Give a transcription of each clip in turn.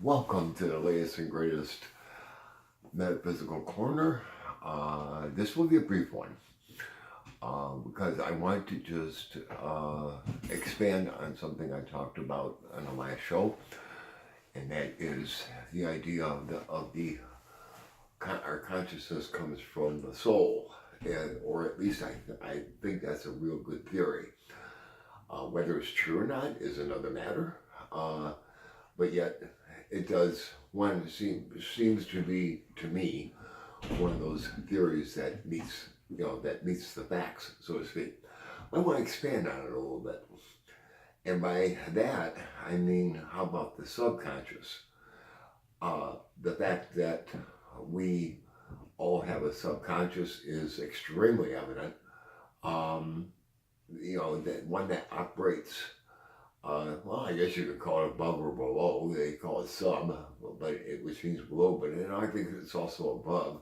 Welcome to the latest and greatest Metaphysical Corner. This will be a brief one because I want to just expand on something I talked about on the last show, and that is the idea our consciousness comes from the soul, or at least I think that's a real good theory. Whether it's true or not is another matter, but yet it does. One seems to be, to me, one of those theories that meets the facts, so to speak. I want to expand on it a little bit, and by that I mean, how about the subconscious? The fact that we all have a subconscious is extremely evident. That one that operates, well, I guess you could call it above or below. They call it sub, which means below, but I think it's also above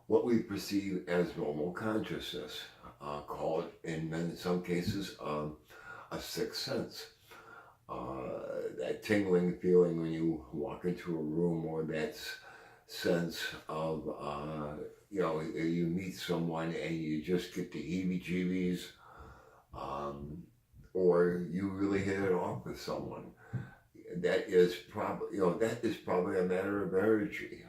what we perceive as normal consciousness. Call it, in some cases, a sixth sense. That tingling feeling when you walk into a room, or that sense of, you meet someone and you just get the heebie-jeebies. Or you really hit it off with someone. That is probably a matter of energy,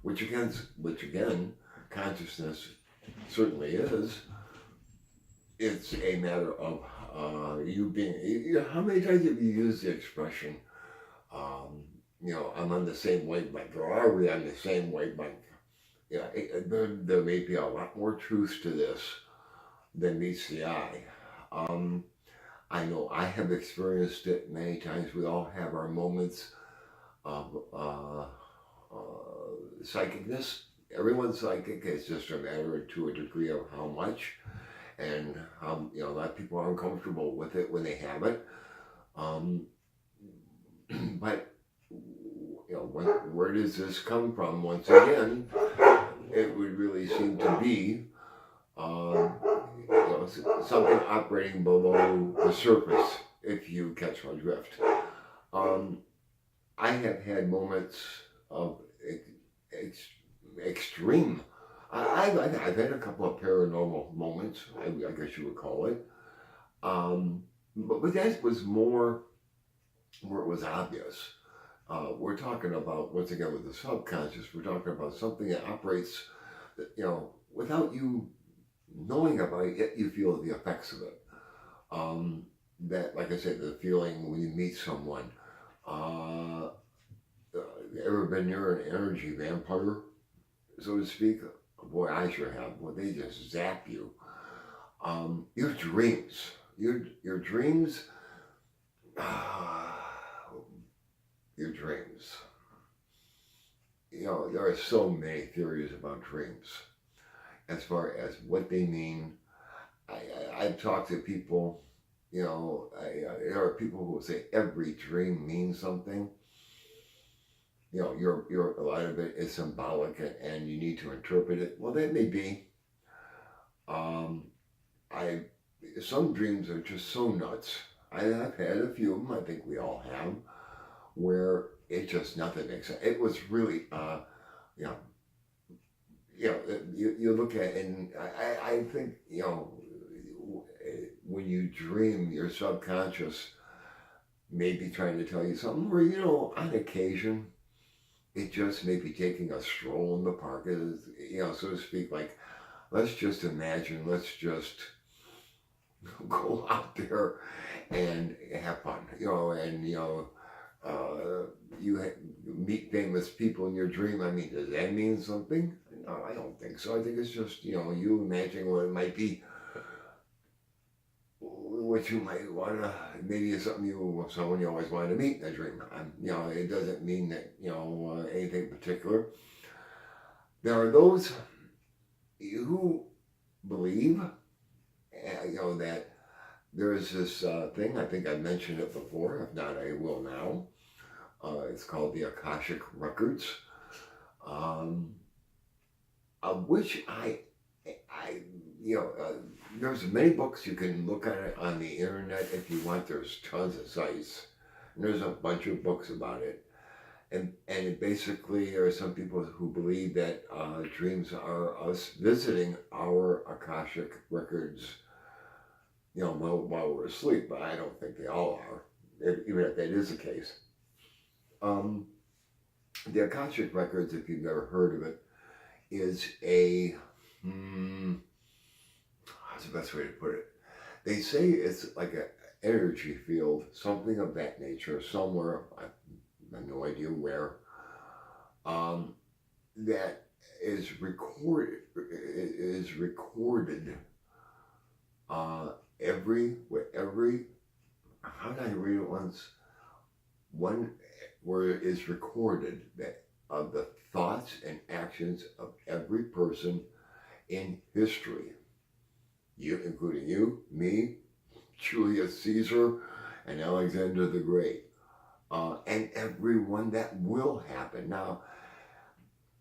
which again, consciousness certainly is. It's a matter of you being. How many times have you used the expression, I'm on the same wavelength, or are we on the same wavelength? There may be a lot more truth to this than meets the eye. I know I have experienced it many times. We all have our moments of psychicness. Everyone's psychic. It's just a matter to a degree of how much, and a lot of people are uncomfortable with it when they have it. But where does this come from? Once again, it would really seem to be something operating below the surface, if you catch my drift. I have had moments of extreme. I've had a couple of paranormal moments, I guess you would call it. But that was more where it was obvious. We're talking about, once again, with the subconscious, we're talking about something that operates, without you knowing about it, yet you feel the effects of it. That, like I said, the feeling when you meet someone. Ever been near an energy vampire, so to speak? Boy, I sure have. Well, they just zap you. Your dreams. Your dreams. Your dreams. There are so many theories about dreams. As far as what they mean, I've talked to people, there are people who will say every dream means something. A lot of it is symbolic and you need to interpret it. Well, that may be. Some dreams are just so nuts. I've had a few of them, I think we all have, where it just nothing makes sense. It was really, you look at it, and I think, when you dream, your subconscious may be trying to tell you something, or, on occasion, it just may be taking a stroll in the park, so to speak. Like, let's just go out there and have fun, and, you meet famous people in your dream. I mean, does that mean something? No, I don't think so. I think it's just, you imagining what it might be, what you might want to, maybe it's someone you always wanted to meet in a dream. It doesn't mean that, anything particular. There are those who believe, that there is this thing, I think I mentioned it before, if not, I will now. It's called the Akashic Records, which there's many books. You can look at it on the internet if you want. There's tons of sites. And there's a bunch of books about it. And it basically, there are some people who believe that dreams are us visiting our Akashic records, while we're asleep, but I don't think they all are, even if that is the case. Um, the Akashic records, if you've never heard of it, is how's the best way to put it? They say it's like an energy field, something of that nature, somewhere, I have no idea where, that is recorded every, how did I read it once? One where it is recorded that of the thoughts and actions of every person in history, including you, me, Julius Caesar, and Alexander the Great, and everyone that will happen. Now,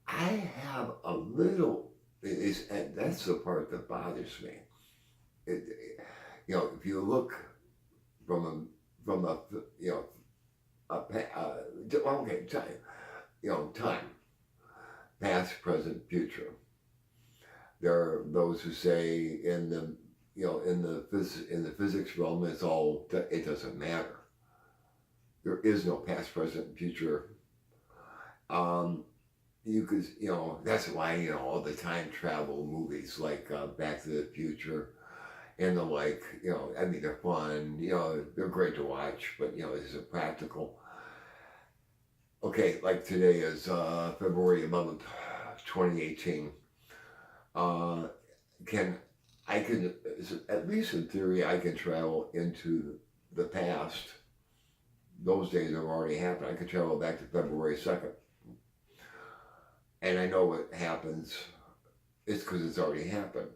I have a little, and that's the part that bothers me. If you look from time, past, present, future. There are those who say in the physics realm, it doesn't matter. There is no past, present, future. That's why all the time travel movies like Back to the Future and the like. They're fun. They're great to watch, but this is practical. Okay, like today is February 11th, 2018. At least in theory, I can travel into the past. Those days have already happened. I can travel back to February 2nd. And I know what happens. It's because it's already happened.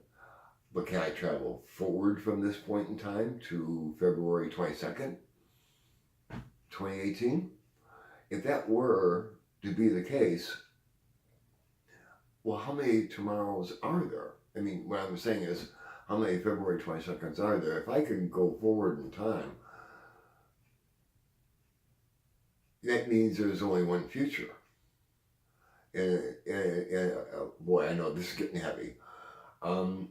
But can I travel forward from this point in time to February 22nd, 2018? If that were to be the case, well, how many tomorrows are there? What I'm saying is, how many February 22nds are there? If I can go forward in time, that means there's only one future. Boy, I know this is getting heavy. I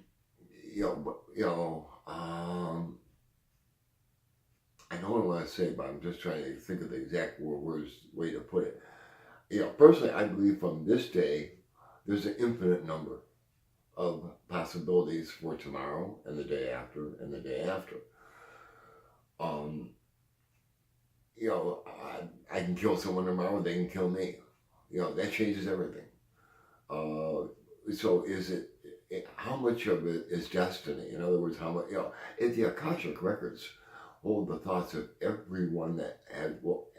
know what I want to say, but I'm just trying to think of the exact way to put it. Personally, I believe from this day, there's an infinite number of possibilities for tomorrow and the day after and the day after. I can kill someone tomorrow, they can kill me. That changes everything. So how much of it is destiny? In other words, how much, if the Akashic records hold the thoughts of everyone that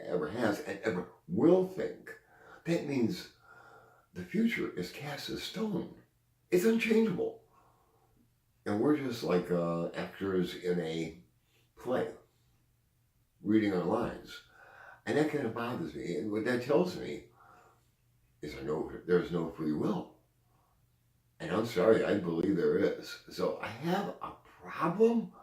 ever has and ever will think, that means the future is cast as stone. It's unchangeable. And we're just like actors in a play, reading our lines. And that kind of bothers me. And what that tells me is there's no free will. And I'm sorry, I believe there is. So I have a problem,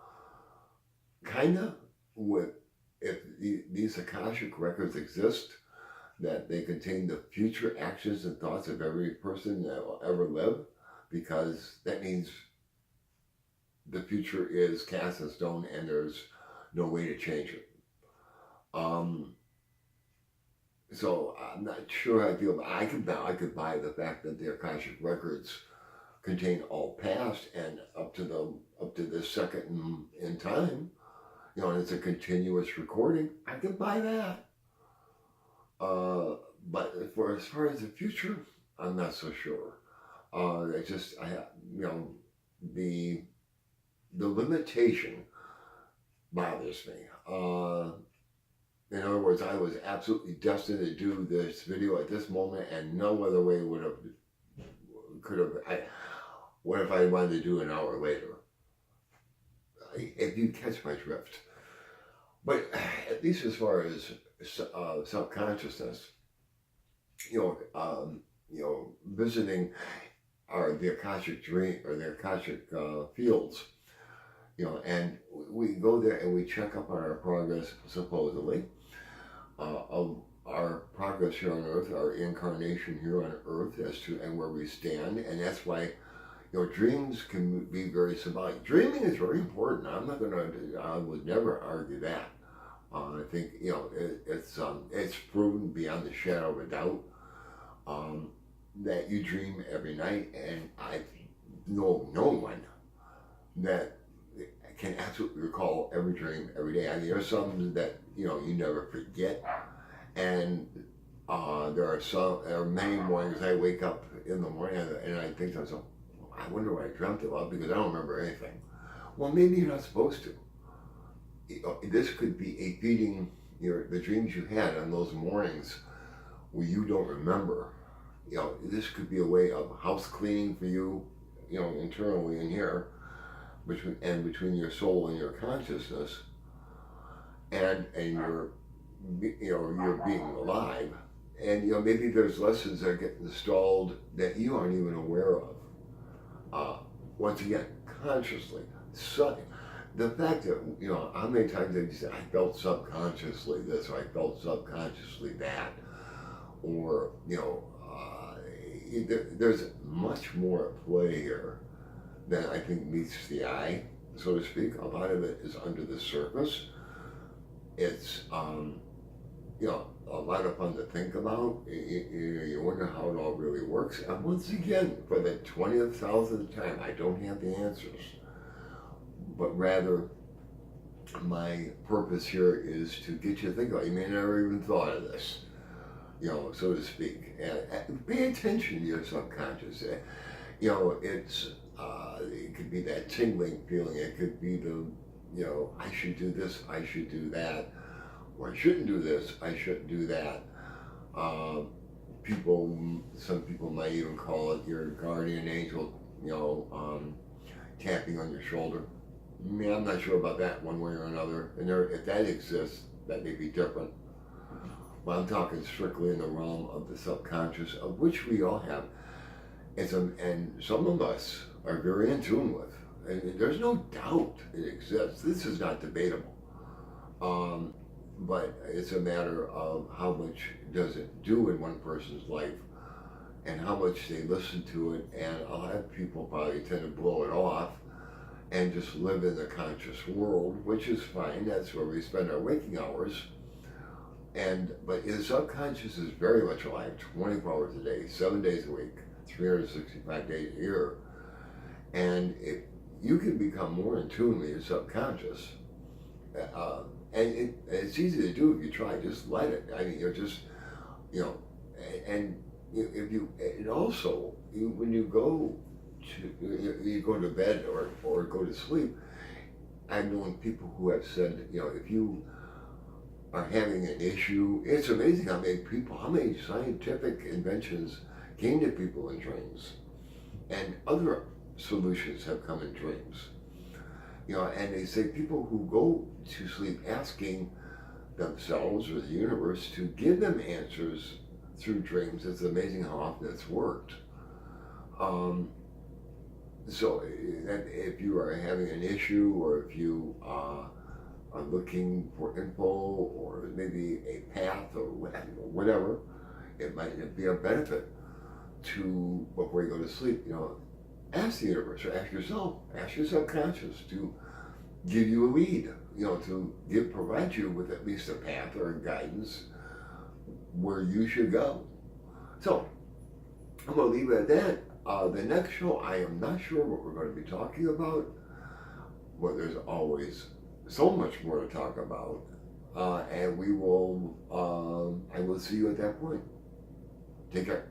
kind of, with if these Akashic records exist, that they contain the future actions and thoughts of every person that will ever live, because that means the future is cast in stone and there's no way to change it. So I'm not sure how I feel, but I could buy the fact that the Akashic records contain all past and up to this second in time, and it's a continuous recording. I can buy that. But as far as the future, I'm not so sure. The limitation bothers me. In other words, I was absolutely destined to do this video at this moment, and no other way could have. What if I wanted to do an hour later? If you catch my drift. But at least as far as self-consciousness, visiting the Akashic dream or the Akashic fields, and we go there and we check up on our progress, supposedly, of our progress here on earth, our incarnation here on earth as to and where we stand, and that's why dreams can be very symbolic. Dreaming is very important. I would never argue that. I think it's proven beyond the shadow of a doubt that you dream every night, and I know no one that can absolutely recall every dream every day. I mean, there's some that you never forget, and there are many mornings I wake up in the morning and I think to myself, I wonder what I dreamt about because I don't remember anything. Well, maybe you're not supposed to. This could be a feeding the dreams you had on those mornings where you don't remember. This could be a way of house cleaning for you, internally in here, between your soul and your consciousness, and your your being alive. And maybe there's lessons that get installed that you aren't even aware of. Once again, consciously. So, the fact that, how many times have you said, I felt subconsciously this, or I felt subconsciously that, or, there's much more at play here than I think meets the eye, so to speak. A lot of it is under the surface. It's, a lot of fun to think about. You wonder how it all really works. And once again, for the 20,000th time, I don't have the answers. But rather, my purpose here is to get you to think about it. You may never even thought of this, so to speak. And pay attention to your subconscious. It could be that tingling feeling. It could be the, I should do this, I should do that. Or I shouldn't do this, I shouldn't do that. Some people might even call it your guardian angel, tapping on your shoulder. I mean, I'm not sure about that one way or another. And if that exists, that may be different. But I'm talking strictly in the realm of the subconscious, of which we all have. And some of us are very in tune with. And there's no doubt it exists. This is not debatable. But it's a matter of how much does it do in one person's life and how much they listen to it. And a lot of people probably tend to blow it off and just live in the conscious world, which is fine. That's where we spend our waking hours. But the subconscious is very much alive 24 hours a day, 7 days a week, 365 days a year. And if you can become more in tune with your subconscious, and it's easy to do if you try. Just let it. I mean, you're just, and if you, and also when you go to bed or go to sleep, I've known people who have said, if you are having an issue, it's amazing how many scientific inventions came to people in dreams, and other solutions have come in dreams. And they say people who go to sleep asking themselves or the universe to give them answers through dreams. It's amazing how often it's worked. So if you are having an issue, or if you are looking for info, or maybe a path, or whatever, it might be a benefit to, before you go to sleep, ask the universe, or ask your subconscious to give you a lead, to provide you with at least a path or a guidance where you should go. So, I'm going to leave it at that. The next show, I am not sure what we're going to be talking about, but there's always so much more to talk about. And I will see you at that point. Take care.